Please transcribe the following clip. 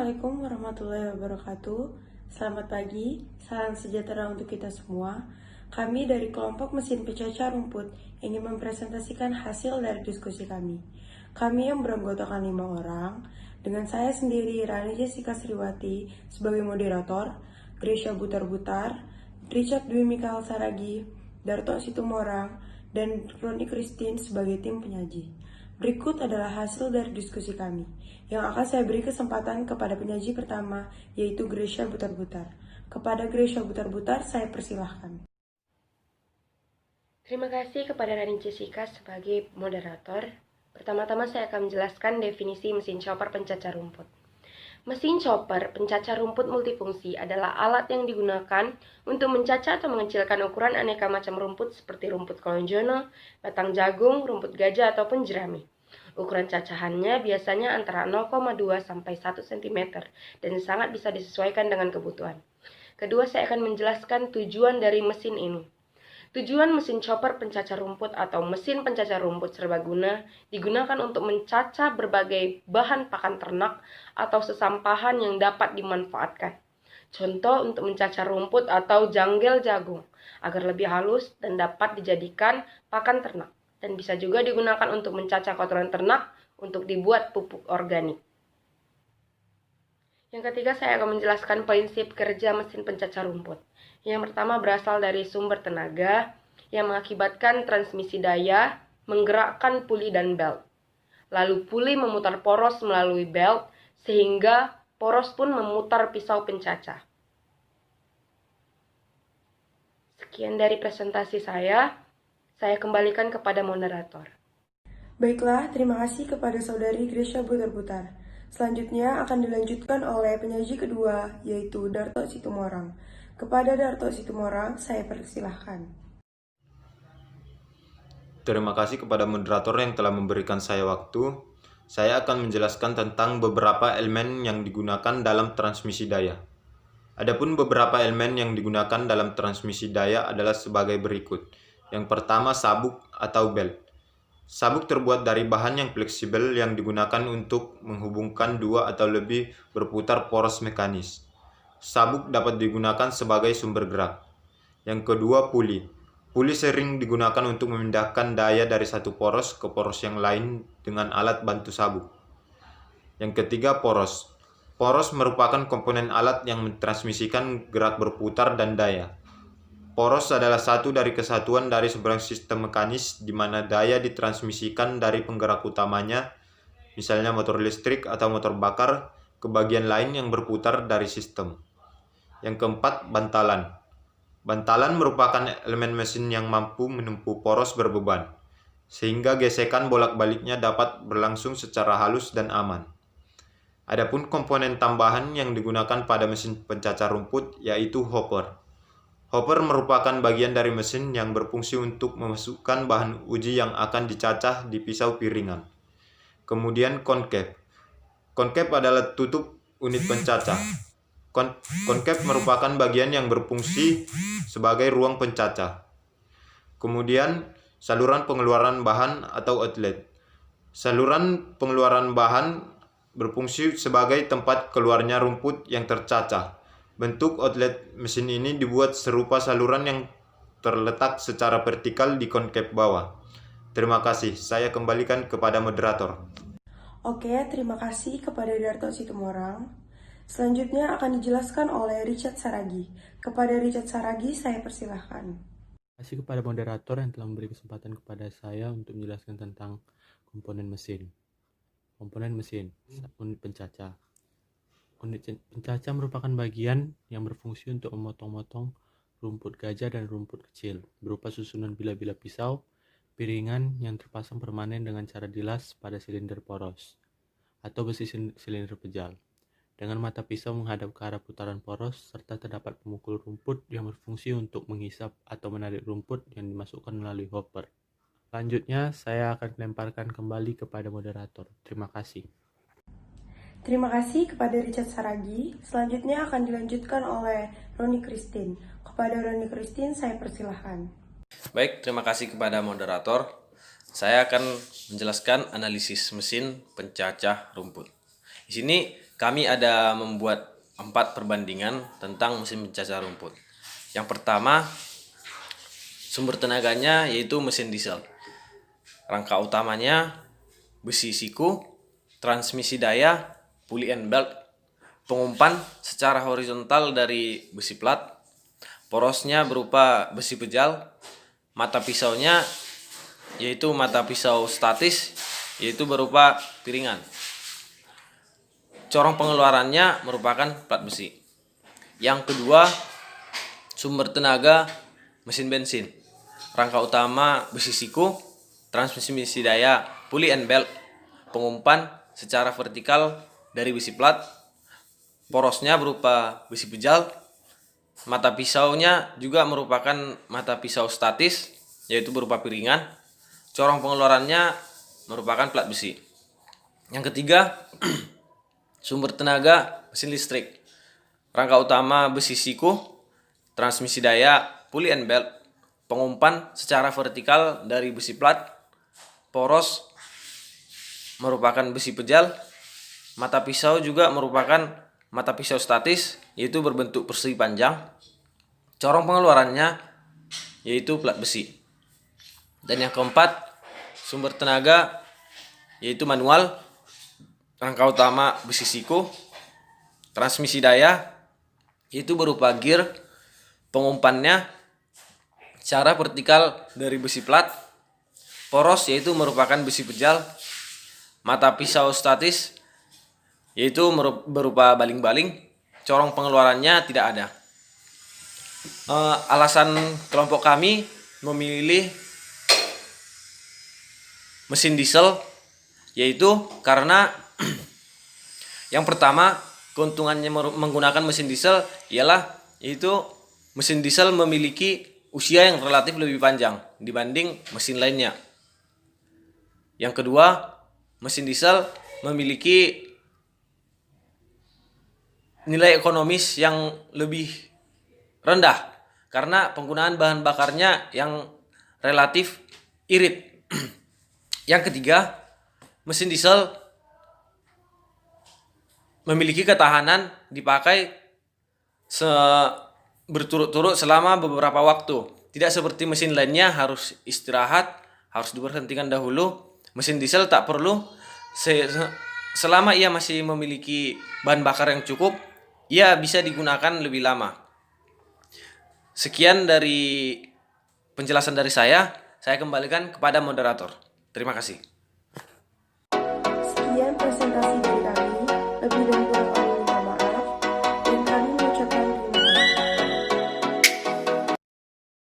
Assalamualaikum warahmatullahi wabarakatuh. Selamat pagi, salam sejahtera untuk kita semua. Kami dari kelompok mesin pencacah rumput ingin mempresentasikan hasil dari diskusi kami. Kami yang beranggotakan 5 orang, dengan saya sendiri Rani Jessica Sriwati sebagai moderator, Gresha Butar-Butar, Richard Dwi Mikael Saragi, Darto Situmorang, dan Roni Christine sebagai tim penyaji. Berikut adalah hasil dari diskusi kami, yang akan saya beri kesempatan kepada penyaji pertama, yaitu Gresha Butar-Butar. Kepada Gresha Butar-Butar, saya persilahkan. Terima kasih kepada Rani Jessica sebagai moderator. Pertama-tama saya akan menjelaskan definisi mesin chopper pencacah rumput. Mesin chopper pencacah rumput multifungsi adalah alat yang digunakan untuk mencacah atau mengecilkan ukuran aneka macam rumput seperti rumput kolonjono, batang jagung, rumput gajah, ataupun jerami. Ukuran cacahannya biasanya antara 0,2 sampai 1 cm dan sangat bisa disesuaikan dengan kebutuhan. Kedua, saya akan menjelaskan tujuan dari mesin ini. Tujuan mesin chopper pencacah rumput atau mesin pencacah rumput serbaguna digunakan untuk mencacah berbagai bahan pakan ternak atau sesampahan yang dapat dimanfaatkan. Contoh untuk mencacah rumput atau janggel jagung agar lebih halus dan dapat dijadikan pakan ternak. Dan bisa juga digunakan untuk mencacah kotoran ternak untuk dibuat pupuk organik. Yang ketiga, saya akan menjelaskan prinsip kerja mesin pencacah rumput. Yang pertama berasal dari sumber tenaga yang mengakibatkan transmisi daya, menggerakkan puli dan belt. Lalu puli memutar poros melalui belt sehingga poros pun memutar pisau pencacah. Sekian dari presentasi saya kembalikan kepada moderator. Baiklah, terima kasih kepada saudari Gresha Butar-Butar. Selanjutnya akan dilanjutkan oleh penyaji kedua, yaitu Darto Situmorang. Kepada Darto Situmorang, saya persilahkan. Terima kasih kepada moderator yang telah memberikan saya waktu. Saya akan menjelaskan tentang beberapa elemen yang digunakan dalam transmisi daya. Adapun beberapa elemen yang digunakan dalam transmisi daya adalah sebagai berikut. Yang pertama, sabuk atau belt. Sabuk terbuat dari bahan yang fleksibel yang digunakan untuk menghubungkan dua atau lebih berputar poros mekanis. Sabuk dapat digunakan sebagai sumber gerak. Yang kedua, puli. Puli sering digunakan untuk memindahkan daya dari satu poros ke poros yang lain dengan alat bantu sabuk. Yang ketiga, poros. Poros merupakan komponen alat yang mentransmisikan gerak berputar dan daya. Poros adalah satu dari kesatuan dari sebuah sistem mekanis di mana daya ditransmisikan dari penggerak utamanya, misalnya motor listrik atau motor bakar, ke bagian lain yang berputar dari sistem. Yang keempat, bantalan. Bantalan merupakan elemen mesin yang mampu menempuh poros berbeban, sehingga gesekan bolak-baliknya dapat berlangsung secara halus dan aman. Adapun komponen tambahan yang digunakan pada mesin pencacah rumput yaitu hopper. Hopper merupakan bagian dari mesin yang berfungsi untuk memasukkan bahan uji yang akan dicacah di pisau piringan. Kemudian concave. Concave adalah tutup unit pencacah. Concave merupakan bagian yang berfungsi sebagai ruang pencacah. Kemudian saluran pengeluaran bahan atau outlet. Saluran pengeluaran bahan berfungsi sebagai tempat keluarnya rumput yang tercacah. Bentuk outlet mesin ini dibuat serupa saluran yang terletak secara vertikal di concave bawah. Terima kasih, saya kembalikan kepada moderator. Oke, terima kasih kepada Darto Situmorang. Selanjutnya akan dijelaskan oleh Richard Saragi. Kepada Richard Saragi, saya persilahkan. Terima kasih kepada moderator yang telah memberi kesempatan kepada saya untuk menjelaskan tentang komponen mesin. Komponen mesin, unit pencacah. Unit pencacah merupakan bagian yang berfungsi untuk memotong-motong rumput gajah dan rumput kecil, berupa susunan bila-bila pisau, piringan yang terpasang permanen dengan cara dilas pada silinder poros, atau besi silinder pejal. Dengan mata pisau menghadap ke arah putaran poros, serta terdapat pemukul rumput yang berfungsi untuk menghisap atau menarik rumput yang dimasukkan melalui hopper. Selanjutnya, saya akan lemparkan kembali kepada moderator. Terima kasih. Terima kasih kepada Richard Saragi. Selanjutnya akan dilanjutkan oleh Roni Christine. Kepada Roni Christine, saya persilahkan. Baik, terima kasih kepada moderator. Saya akan menjelaskan analisis mesin pencacah rumput. Di sini kami ada membuat 4 perbandingan tentang mesin pencacar rumput. Yang pertama, sumber tenaganya yaitu mesin diesel. Rangka utamanya besi siku, transmisi daya, pulley and belt, pengumpan secara horizontal dari besi plat, porosnya berupa besi pejal, mata pisaunya yaitu mata pisau statis yaitu berupa piringan. Corong pengeluarannya merupakan plat besi. Yang kedua, sumber tenaga mesin bensin. Rangka utama besi siku, transmisi daya, pulley and belt, pengumpan secara vertikal dari besi plat, porosnya berupa besi pejal, mata pisaunya juga merupakan mata pisau statis yaitu berupa piringan. Corong pengeluarannya merupakan plat besi. Yang ketiga, sumber tenaga mesin listrik. Rangka utama besi siku, transmisi daya, pulley and belt, pengumpan secara vertikal dari besi plat, poros merupakan besi pejal, mata pisau juga merupakan mata pisau statis yaitu berbentuk persegi panjang. Corong pengeluarannya yaitu plat besi. Dan yang keempat, sumber tenaga yaitu manual. Rangka utama besi siku, transmisi daya yaitu berupa gear, pengumpannya secara vertikal dari besi plat, poros yaitu merupakan besi pejal, mata pisau statis yaitu berupa baling-baling. Corong pengeluarannya tidak ada. Alasan kelompok kami memilih mesin diesel yaitu karena yang pertama, keuntungannya menggunakan mesin diesel ialah yaitu mesin diesel memiliki usia yang relatif lebih panjang dibanding mesin lainnya. Yang kedua, mesin diesel memiliki nilai ekonomis yang lebih rendah karena penggunaan bahan bakarnya yang relatif irit. Yang ketiga, mesin diesel memiliki ketahanan dipakai berturut-turut selama beberapa waktu. Tidak seperti mesin lainnya harus istirahat, harus diberhentikan dahulu. Mesin diesel tak perlu. Selama ia masih memiliki bahan bakar yang cukup, ia bisa digunakan lebih lama. Sekian dari penjelasan dari saya kembalikan kepada moderator. Terima kasih.